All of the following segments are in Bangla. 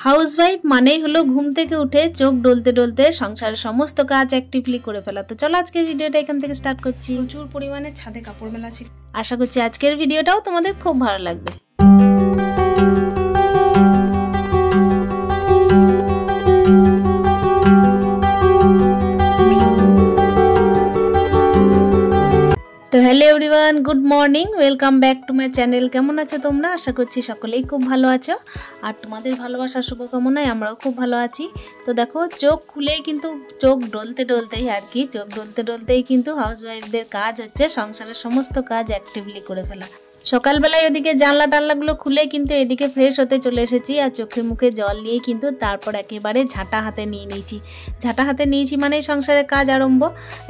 হাউসওয়াইফ মানেই হলো ঘুম থেকে উঠে চোখ ডলতে ডলতে সংসারের সমস্ত কাজ অ্যাক্টিভলি করে ফেলা। তো চলো আজকের ভিডিওটা এখান থেকে স্টার্ট করছি। প্রচুর পরিমাণে ছাদে কাপড় মেলা ছিল। আশা করছি আজকের ভিডিওটাও তোমাদের খুব ভালো লাগবে। তো hello everyone, good morning, welcome back to my channel. কেমন আছো তোমরা? আশা করছি সকলেই খুব ভালো আছো, আর তোমাদের ভালোবাসার শুভকামনায় আমরাও খুব ভালো আছি। তো দেখো, চোখ খুলেই কিন্তু চোখ ডলতে ডলতেই চোখ ডলতে ডলতেই কিন্তু হাউসওয়াইফদের কাজ হচ্ছে সংসারের সমস্ত কাজ অ্যাক্টিভলি করে ফেলা। সকালবেলায় ওদিকে জানলা টানলাগুলো খুলে কিন্তু এদিকে ফ্রেশ হতে চলে এসেছি, আর চোখে মুখে জল নিয়ে কিন্তু তারপর একেবারে ঝাঁটা হাতে নিয়েছি মানে সংসারের কাজ আরম্ভ।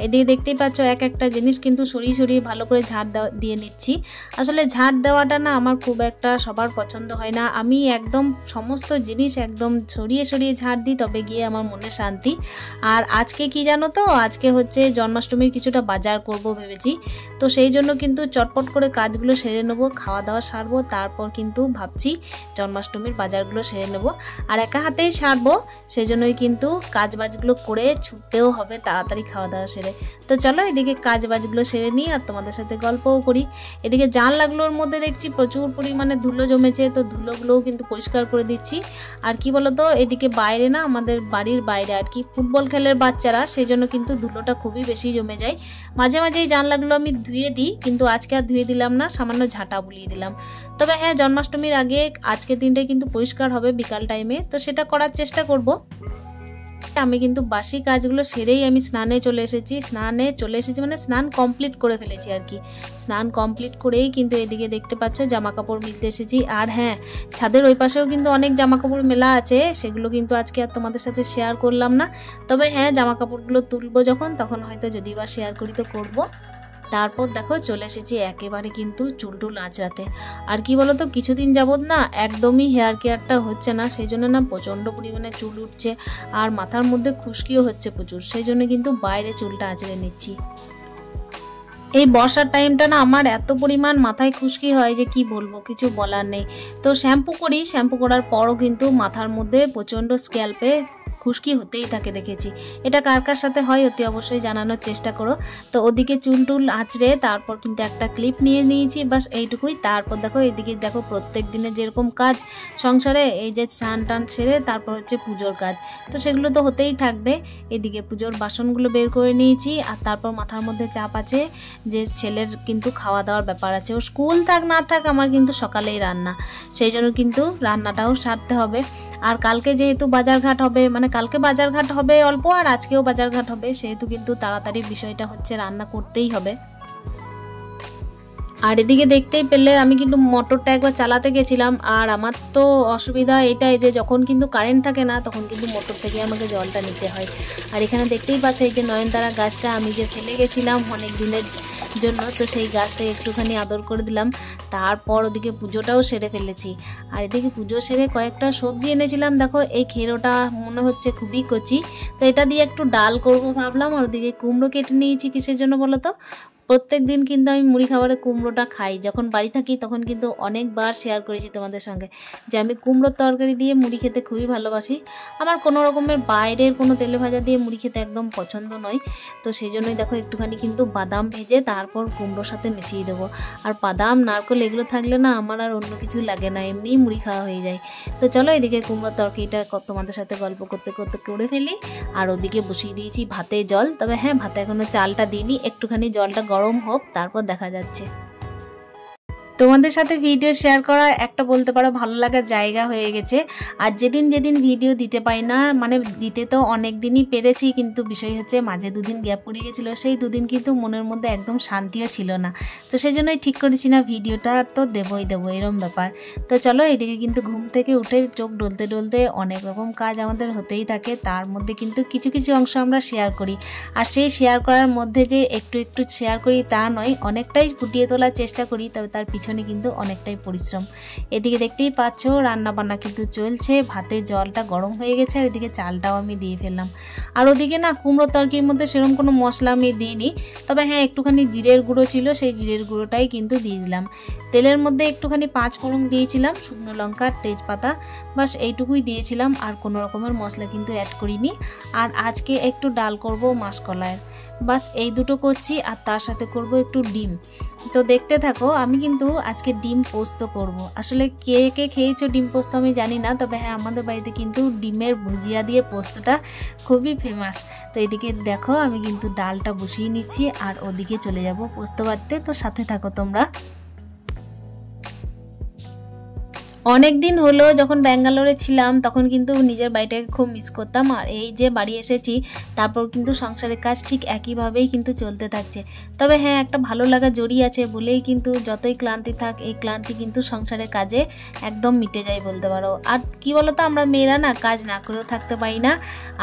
এদিকে দেখতেই পাচ্ছ এক একটা জিনিস কিন্তু সরিয়ে সরিয়ে ভালো করে ঝাড় দিয়ে নিচ্ছি। আসলে ঝাড় দেওয়াটা না আমার খুব একটা সবার পছন্দ হয় না। আমি একদম সমস্ত জিনিস একদম সরিয়ে সরিয়ে ঝাড় দিই, তবে গিয়ে আমার মনে শান্তি। আর আজকে কি জানো তো, আজকে হচ্ছে জন্মাষ্টমীর কিছুটা বাজার করব ভেবেছি। তো সেই জন্য কিন্তু চটপট করে কাজগুলো সেরে নেবো, খাওয়া দাওয়া সারবো, তারপর কিন্তু ভাবছি জন্মাষ্টমীর বাজারগুলো সেরে নেবো। আর একা হাতেই সারবো, সেই জন্যই কিন্তু কাজ বাজগুলো করে ছুটতেও হবে তাড়াতাড়ি খাওয়া দাওয়া সেরে। তো চলো এদিকে কাজ বাজগুলো সেরে নিই আর তোমাদের সাথে গল্পও করি। এদিকে জানলাগুলোর মধ্যে দেখছি প্রচুর পরিমাণে ধুলো জমেছে, তো ধুলোগুলোও কিন্তু পরিষ্কার করে দিচ্ছি। আর কি বলতো, এদিকে বাইরে না, আমাদের বাড়ির বাইরে আর কি ফুটবল খেলের বাচ্চারা, সেই জন্য কিন্তু ধুলোটা খুবই বেশি জমে যায়। মাঝে মাঝে এই জানলাগুলো আমি ধুয়ে দিই, কিন্তু আজকে আর ধুয়ে দিলাম না, সামান্য ঝাঁটা বুলিয়ে দিলাম। তবে হ্যাঁ, জন্মাষ্টমীর আগে আজকের দিনটাই কিন্তু পরিষ্কার হবে বিকাল টাইমে, তো সেটা করার চেষ্টা করব। আমি কিন্তু বাসি কাজগুলো সেরেই আমি স্নানে চলে এসেছি মানে স্নান কমপ্লিট করে ফেলেছি আর কি। স্নান কমপ্লিট করেই কিন্তু এদিকে দেখতে পাচ্ছ জামা কাপড় মিলতে এসেছি। আর হ্যাঁ, ছাদের ওই পাশেও কিন্তু অনেক জামা কাপড় মেলা আছে, সেগুলো কিন্তু আজকে আর তোমাদের সাথে শেয়ার করলাম না। তবে হ্যাঁ, জামা কাপড়গুলো তুলবো তখন হয়তো যদি বা শেয়ার করি তো করবো। তারপর দেখো চলে এসেছি একেবারে কিন্তু চুলটুল আঁচড়াতে। আর কি বলতো, কিছুদিন যাবত না একদমই হেয়ার কেয়ারটা হচ্ছে না, সেই জন্য না প্রচণ্ড পরিমাণে চুল উঠছে, আর মাথার মধ্যে খুশকিও হচ্ছে প্রচুর, সেই জন্য কিন্তু বাইরে চুলটা আঁচড়ে নিচ্ছি। এই বর্ষার টাইমটা না আমার এত পরিমাণ মাথায় খুশকি হয় যে কি বলবো, কিছু বলার নেই। তো শ্যাম্পু করার পরও কিন্তু মাথার মধ্যে প্রচণ্ড স্ক্যাল্পে খুশকি হতেই থাকে দেখেছি। এটা কার কার সাথে হয় অতি অবশ্যই জানানোর চেষ্টা করো। তো ওদিকে চুল আঁচড়ে তারপর কিন্তু একটা ক্লিপ নিয়ে নিয়েছি, বাস এইটুকুই। তারপর দেখো এদিকে দেখো, প্রত্যেক দিনে যেরকম কাজ সংসারে, এই যে স্নান টান সেরে তারপর হচ্ছে পুজোর কাজ, তো সেগুলো তো হতেই থাকবে। এদিকে পুজোর বাসনগুলো বের করে নিয়েছি, আর তারপর মাথার মধ্যে চাপ আছে যে ছেলের কিন্তু খাওয়া দাওয়ার ব্যাপার আছে। ও স্কুল থাক না থাক আমার কিন্তু সকালেই রান্না, সেই জন্য কিন্তু রান্নাটাও সারতে হবে। আর কালকে যেহেতু বাজারঘাট হবে, মানে কালকে বাজারঘাট হবে অল্প, আর আজকেও বাজারঘাট হবে, সেহেতু কিন্তু তাড়াতাড়ি বিষয়টা হচ্ছে রান্না করতেই হবে। আর এদিকে দেখতেই পেলে আমি কিন্তু মোটরটা একবার চালাতে গেছিলাম, আর আমার তো অসুবিধা এটাই যে যখন কিন্তু কারেন্ট থাকে না তখন কিন্তু মোটর থেকে আমাকে জলটা নিতে হয়। আর এখানে দেখতেই পাচ্ছ এই যে নয়নতারা গাছটা আমি যে ফেলে গেছিলাম অনেক দিনের জন্য, তো সেই গাছটা একটুখানি আদর করে দিলাম। তারপর ওদিকে পুজোটাও সেরে ফেলেছি। আর এদিকে পুজো সেরে কয়েকটা সবজি এনেছিলাম, দেখো এই খেরোটা মনে হচ্ছে খুবই কচি, তো এটা দিয়ে একটু ডাল করব ভাবলাম। আর ওদিকে কুমড়ো কেটে নিয়েছি, কিসের জন্য বলো তো, প্রত্যেক দিন কিন্তু আমি মুড়ি খাবারে কুমড়োটা খাই, যখন বাড়ি থাকি তখন কিন্তু অনেকবার শেয়ার করেছি তোমাদের সঙ্গে যে আমি কুমড়োর তরকারি দিয়ে মুড়ি খেতে খুবই ভালোবাসি। আমার কোনো রকমের বাইরের কোনো তেলে ভাজা দিয়ে মুড়ি খেতে একদম পছন্দ নয়। তো সেই জন্যই দেখো একটুখানি কিন্তু বাদাম ভেজে তারপর কুমড়োর সাথে মিশিয়ে দেবো। আর বাদাম নারকেল এগুলো থাকলে না আমার আর অন্য কিছু লাগে না, এমনিই মুড়ি খাওয়া হয়ে যায়। তো চলো এদিকে কুমড়োর তরকারিটা তোমাদের সাথে গল্প করতে করতে করে ফেলি। আর ওদিকে বসিয়ে দিয়েছি ভাতে জল, তবে হ্যাঁ ভাতে এখনো চালটা দিইনি, একটুখানি জলটা গরম হোক তারপর দেখা যাচ্ছে। তোমাদের সাথে ভিডিও শেয়ার করা একটা বলতে পারো ভালো লাগার জায়গা হয়ে গেছে। আর যেদিন ভিডিও দিতে পারি না, মানে দিতে তো অনেক দিনই পেরেছি, কিন্তু বিষয় হচ্ছে মাঝে দুদিন গ্যাপ পড়ে গেছিলো, সেই দুদিন কিন্তু মনের মধ্যে একদম শান্তিও ছিল না। তো সেই জন্যই ঠিক করেছি না, ভিডিওটা তো দেবই এরম ব্যাপার। তো চলো এদিকে কিন্তু ঘুম থেকে উঠে চোখ ডলতে ডলতে অনেক রকম কাজ আমাদের হতেই থাকে, তার মধ্যে কিন্তু কিছু কিছু অংশ আমরা শেয়ার করি। আর সেই শেয়ার করার মধ্যে যে একটু শেয়ার করি তা নয়, অনেকটাই ফুটিয়ে তোলার চেষ্টা করি, তবে তার পিছনে পিছনে কিন্তু অনেকটাই পরিশ্রম। এদিকে দেখতেই পাচ্ছ রান্না বান্না কিন্তু চলছে, ভাতের জলটা গরম হয়ে গেছে আর এদিকে চালটাও আমি দিয়ে ফেললাম। আর ওদিকে না কুমড়ো তরকারির মধ্যে সেরকম কোনো মশলা আমি দিইনি, তবে হ্যাঁ একটুখানি জিরের গুঁড়ো ছিল, সেই জিরের গুঁড়োটাই কিন্তু দিয়ে দিলাম। তেলের মধ্যে একটুখানি 5 ফোড়ন দিয়েছিলাম, শুকনো লঙ্কা, তেজপাতা, বাস এইটুকুই দিয়েছিলাম, আর কোনো রকমের মশলা কিন্তু অ্যাড করিনি। আর আজকে একটু ডাল করব মাসকলাইয়ের, বাস এই দুটো করছি, আর তার সাথে করব একটু ডিম। তো দেখতে থাকো, আমি কিন্তু আজকে ডিম পোস্ত করব। আসলে কে কে খেয়েছো ডিম পোস্ত আমি জানি না, তবে হ্যাঁ আমাদের বাড়িতে কিন্তু ডিমের ভুজিয়া দিয়ে পোস্তটা খুবই ফেমাস। তো এদিকে দেখো আমি কিন্তু ডালটা বসিয়ে নিচ্ছি আর ওদিকে চলে যাব পোস্ত বাটতে। তো সাথে থাকো তোমরা। অনেক দিন হলো যখন ব্যাঙ্গালোরে ছিলাম তখন কিন্তু নিজের বাড়িটাকে খুব মিস করতাম, আর এই যে বাড়ি এসেছি তারপর কিন্তু সংসারের কাজ ঠিক একইভাবেই কিন্তু চলতে থাকছে। তবে হ্যাঁ একটা ভালো লাগা জড়িয়ে আছে বলেই কিন্তু যতই ক্লান্তি থাক এই ক্লান্তি কিন্তু সংসারের কাজে একদম মিটে যায় বলতে পারো। আর কি বলতো, আমরা মেয়েরা না কাজ না করেও থাকতে পারি না,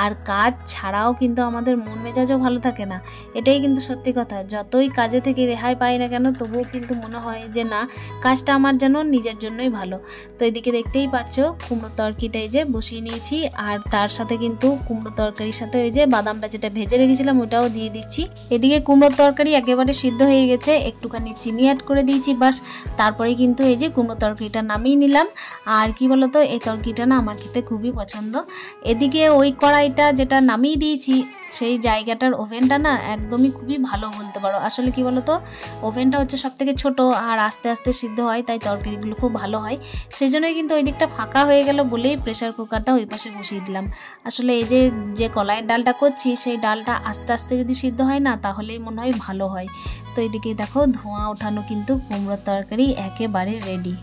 আর কাজ ছাড়াও কিন্তু আমাদের মন মেজাজও ভালো থাকে না, এটাই কিন্তু সত্যি কথা। যতই কাজে থেকে রেহাই পাই না কেন তবুও কিন্তু মনে হয় যে না, কাজটা আমার যেন নিজের জন্যই ভালো। তো এদিকে দেখতেই পাচ্ছ কুমড়ো তরকারিটা এই যে বসিয়ে নিয়েছি, আর তার সাথে কিন্তু কুমড়ো তরকারির সাথে ওই যে বাদামটা যেটা ভেজে রেখেছিলাম ওটাও দিয়ে দিচ্ছি। এদিকে কুমড়োর তরকারি একেবারে সিদ্ধ হয়ে গেছে, একটুখানি চিনি অ্যাড করে দিয়েছি, বাস তারপরে কিন্তু এই যে কুমড়ো তরকারিটা নামিয়ে নিলাম। আর কি বলতো, এই তরকারিটা না আমার খেতে খুবই পছন্দ। এদিকে ওই কড়াইটা যেটা নামিয়ে দিয়েছি সেই জায়গাটার ওভেনটা না একদমই খুবই ভালো বলতে পারো। আসলে কি বলতো, ওভেনটা হচ্ছে সব থেকে ছোটো আর আস্তে আস্তে সিদ্ধ হয়, তাই তরকারিগুলো খুব ভালো হয়। সেই জন্যই কিন্তু ওই দিকটা ফাঁকা হয়ে গেল বলেই প্রেশার কুকারটা ওই পাশে বসিয়ে দিলাম। আসলে এই যে কলাইয়ের ডালটা করছি সেই ডালটা আস্তে আস্তে যদি সিদ্ধ হয় না তাহলেই মনে হয় ভালো হয়। তো এদিকে দেখো ধোঁয়া ওঠানো কিন্তু কুমড়োর তরকারি একেবারে রেডি।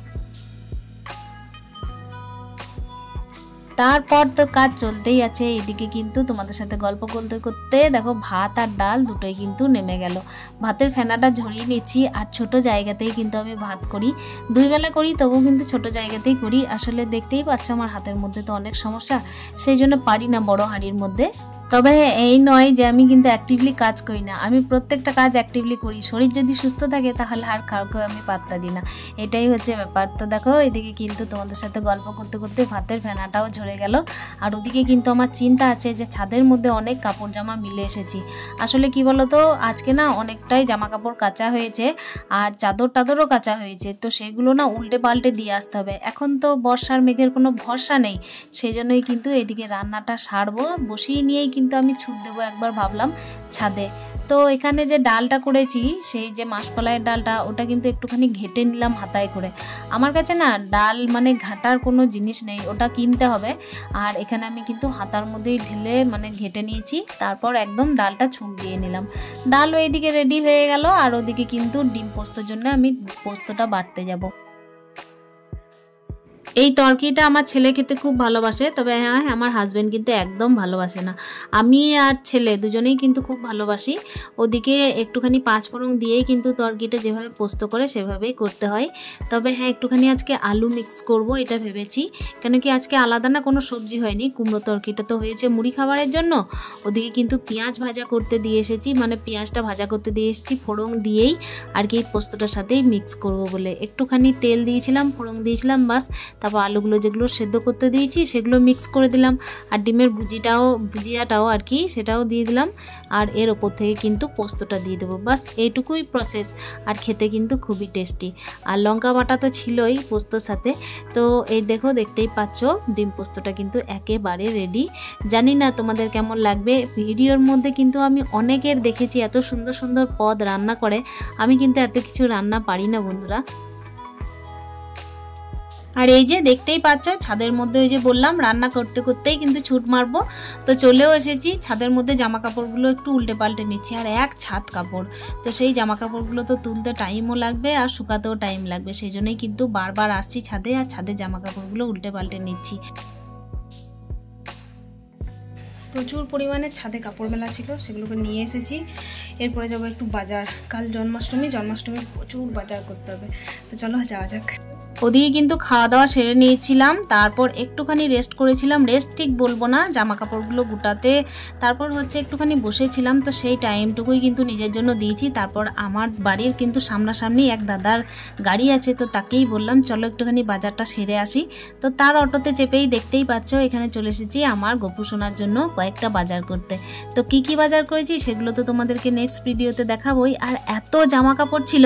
তারপর তো কাজ চলতেই আছে। এদিকে কিন্তু তোমাদের সাথে গল্প করতে করতে দেখো ভাত আর ডাল দুটোই কিন্তু নেমে গেল। ভাতের ফেনাটা ঝরিয়ে নিচ্ছি, আর ছোট জায়গাতেই কিন্তু আমি ভাত করি, 2 বেলা করি তবুও কিন্তু ছোট জায়গাতেই করি। আসলে দেখতেই পাচ্ছ আমার হাতের মধ্যে তো অনেক সমস্যা, সেই জন্য পারি না বড় হাঁড়ির মধ্যে। তবে এই নয় যে আমি কিন্তু অ্যাক্টিভলি কাজ করি না, আমি প্রত্যেকটা কাজ অ্যাক্টিভলি করি। শরীর যদি সুস্থ থাকে তাহলে আর কাউকে আমি পাত্তা দিই না, এটাই হচ্ছে ব্যাপার। তো দেখো এদিকে কিন্তু তোমাদের সাথে গল্প করতে করতে ভাতের ফেনাটাও ঝরে গেল। আর ওদিকে কিন্তু আমার চিন্তা আছে যে ছাদের মধ্যে অনেক কাপড় জামা মিলে এসেছি। আসলে কি বলতো, আজকে না অনেকটাই জামা কাপড় কাচা হয়েছে আর চাদর টাদরও কাচা হয়েছে, তো সেগুলো না উল্টে পাল্টে দিয়ে আসতে হবে। এখন তো বর্ষার মেঘের কোনো ভরসা নেই, সেই জন্যই কিন্তু এদিকে রান্নাটা সারবো, বসিয়ে নিয়েই কিন্তু আমি ছুট দেবো একবার ভাবলাম ছাদে। তো এখানে যে ডালটা করেছি সেই যে মাসকলাইয়ের ডালটা ওটা কিন্তু একটুখানি ঘেটে নিলাম হাতায় করে। আমার কাছে না ডাল মানে ঘাটার কোনো জিনিস নেই, ওটা কিনতে হবে। আর এখানে আমি কিন্তু হাতার মধ্যেই ঢেলে মানে ঘেটে নিয়েছি, তারপর একদম ডালটা ছুঁক দিয়ে নিলাম। ডালও এইদিকে রেডি হয়ে গেল, আর ওদিকে কিন্তু ডিম পোস্তর জন্য আমি পোস্তটা বাটতে যাব। এই তরকারিটা আমার ছেলে খেতে খুব ভালোবাসে, তবে হ্যাঁ আমার হাজব্যান্ড কিন্তু একদম ভালোবাসে না। আমি আর ছেলে দুজনেই কিন্তু খুব ভালোবাসি। ওদিকে একটুখানি 5 ফোড়ন দিয়েই কিন্তু তরকারিটা যেভাবে পোস্ত করে সেভাবেই করতে হয়। তবে হ্যাঁ একটুখানি আজকে আলু মিক্স করব এটা ভেবেছি, কেন কি আজকে আলাদা না কোনো সবজি হয়নি, কুমড়ো তরকারিটা তো হয়েছে মুড়ি খাবারের জন্য। ওদিকে কিন্তু পেঁয়াজ ভাজা করতে দিয়ে এসেছি, মানে পেঁয়াজটা ভাজা করতে দিয়ে এসেছি ফোড়ন দিয়েই আর কি পোস্তটার সাথেই মিক্স করব বলে। একটুখানি তেল দিয়েছিলাম, ফোড়ন দিয়েছিলাম, বাস তারপর আলুগুলো যেগুলো সেদ্ধ করতে দিয়েছি সেগুলো মিক্স করে দিলাম, আর ডিমের ভুজিয়াটাও আর কি সেটাও দিয়ে দিলাম, আর এর ওপর থেকে কিন্তু পোস্তটা দিয়ে দেবো। বাস এইটুকুই প্রসেস, আর খেতে কিন্তু খুবই টেস্টি। আর লঙ্কা বাটা তো ছিলই পোস্তর সাথে। তো এই দেখো দেখতেই পাচ্ছ ডিম পোস্তটা কিন্তু একেবারে রেডি। জানি না তোমাদের কেমন লাগবে। ভিডিওর মধ্যে কিন্তু আমি অনেকের দেখেছি এত সুন্দর সুন্দর পদ রান্না করে, আমি কিন্তু এত কিছু রান্না পারি না বন্ধুরা। আর এই যে দেখতেই পাচ্ছ ছাদের মধ্যে ওই যে বললাম রান্না করতে করতেই কিন্তু ছুট মারবো, তো চলেও এসেছি। ছাদের মধ্যে জামা কাপড়গুলো একটু উল্টে পাল্টে নিচ্ছি, আর এক ছাদ কাপড়, তো সেই জামা কাপড়গুলো তো তুলতে টাইমও লাগবে আর শুকাতেও টাইম লাগবে, সেই জন্যই কিন্তু বারবার আসছি ছাদে, আর ছাদের জামা কাপড়গুলো উল্টে পাল্টে নিচ্ছি। প্রচুর পরিমাণে ছাদে কাপড় মেলা ছিল, সেগুলোকে নিয়ে এসেছি। এরপরে যাবো একটু বাজার, কাল জন্মাষ্টমী, জন্মাষ্টমীর প্রচুর বাজার করতে হবে, তো চলো যাওয়া যাক। ওদিকে কিন্তু খাওয়া দাওয়া সেরে নিয়েছিলাম, তারপর একটুখানি রেস্ট করেছিলাম, রেস্ট ঠিক বলবো না, জামা কাপড়গুলো গুটাতে, তারপর হচ্ছে একটুখানি বসেছিলাম। তো সেই টাইমটুকুই কিন্তু নিজের জন্য দিয়েছি। তারপর আমার বাড়ির কিন্তু সামনাসামনি এক দাদার গাড়ি আছে, তো তাকেই বললাম চলো একটুখানি বাজারটা সেরে আসি। তো তার অটোতে চেপেই দেখতেই পাচ্ছ এখানে চলে এসেছি আমার গপু সোনার জন্য কয়েকটা বাজার করতে। তো কি কি বাজার করেছি সেগুলো তো তোমাদেরকে নেক্সট ভিডিওতে দেখাবোই। আর এত জামা কাপড় ছিল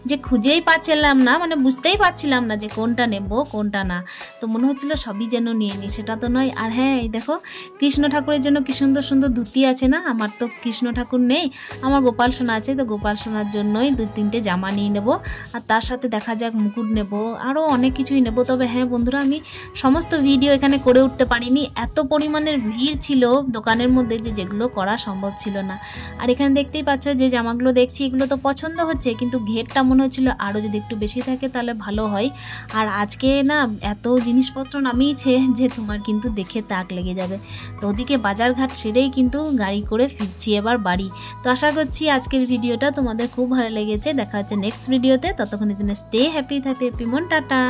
যে খুঁজেই পাচ্ছিলাম না, মানে বুঝতেই পারছিলাম না যে কোনটা নেব কোনটা না। তো মনে হচ্ছিল সবই যেন নিয়ে নিই, সেটা তো নয়। আর হ্যাঁ, এই দেখো কৃষ্ণ ঠাকুরের জন্য কি সুন্দর সুন্দর ধুতি আছে না। আমার তো কৃষ্ণ ঠাকুর নেই, আমার গোপাল সোনা আছে, তো গোপাল সোনার জন্যই 2-3টে জামা নিয়ে নেব। আর তার সাথে দেখা যাক মুকুট নেব, আরও অনেক কিছুই নেব। তবে হ্যাঁ বন্ধুরা, আমি সমস্ত ভিডিও এখানে করে উঠতে পারিনি, এত পরিমাণের ভিড় ছিল দোকানের মধ্যে যে যেগুলো করা সম্ভব ছিল না। আর এখানে দেখতেই পাচ্ছ যে জামাগুলো দেখছি এগুলো তো পছন্দ হচ্ছে, কিন্তু ঘেরটা মনে হচ্ছিল আরও যদি একটু বেশি থাকে তাহলে ভালো হয়। আর আজকে না এত জিনিসপত্র নামিয়েছে যে তোমার কিন্তু দেখে তাক লেগে যাবে। তো ওদিকে বাজারঘাট সেরেই কিন্তু গাড়ি করে ফিরছি এবার বাড়ি। তো আশা করছি আজকের ভিডিওটা তোমাদের খুব ভালো লেগেছে। দেখা হচ্ছে নেক্সট ভিডিওতে, ততক্ষণের জন্য স্টে হ্যাপি, হ্যাপি মন, টাটা।